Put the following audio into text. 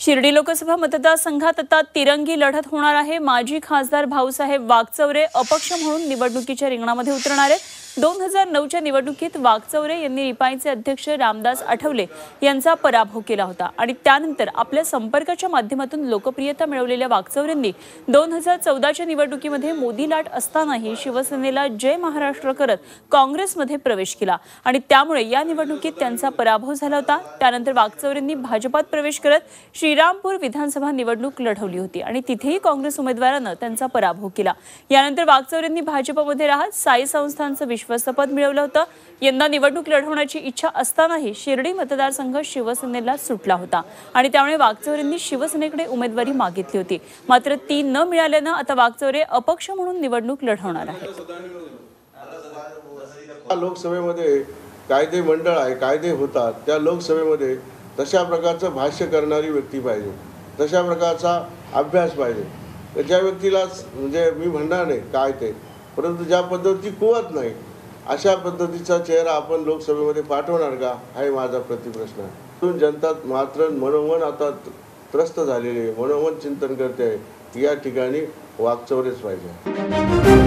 शिर्डी लोकसभा मतदारसंघात आता तिरंगी लढत होणार आहे। माजी खासदार भाऊसाहेब वागचौरे अपक्ष म्हणून निवडणुकीच्या रिंगणामध्ये उतरणार आहेत। 2009च्या निवडणुकीत वागचौरे यांनी रिपाईचे अध्यक्ष रामदास आठवले यांचा पराभव केला होता आणि त्यानंतर आपल्या संपर्काच्या माध्यमातून लोकप्रियता मिळवलेल्या वागचौरेंनी 2014च्या निवडणुकीमध्ये मोदी लाट असतानाही शिवसेनेला जय महाराष्ट्र करत काँग्रेसमध्ये प्रवेश केला आणि त्यामुळे या निवडणुकीत त्यांचा पराभव झाला होता। त्यानंतर वागचौरेंनी भाजपात प्रवेश करत श्रीरामपूर विधानसभा निवडणूक लढवली होती आणि तिथेही काँग्रेस उमेदवाराने त्यांचा पराभव केला। यानंतर वागचौरेंनी भाजपमध्ये राहत साई संस्थांचं विश्वस्त पद मिळवलं होतं। यंदा निवडणूक लढवण्याची इच्छा असतानाही शिर्डी मतदारसंघ शिवसेनेला सुटला होता आणि त्यामुळे वागचौरेंनी शिवसेनेकडे उमेदवारी मागितली होती, मात्र ती न मिळाल्याने आता वागचौरे अपक्ष म्हणून निवडणूक लढवणार आहेत। लोकसभेमध्ये कायदे मंडळ आहे, कायदे होतात, त्या लोकसभेमध्ये तशा प्रकारचं भाष्य करणारी व्यक्ती पाहिजे, तशा प्रकारचा अभ्यास पाहिजे। ज्या व्यक्तीला म्हणजे मी म्हणणार नाही काय ते, परंतु ज्या पद्धती कुवत नाही अशा पद्धतीचा चेहरा आपण लोकसभेमध्ये पाठवणार का, हा माझा प्रतिप्रश्न आहे। जनता मात्र मनोमन आता त्रस्त झालेली आहे, मनोमन चिंतन करते आहे, या ठिकाणी वागचौरेच पाहिजे।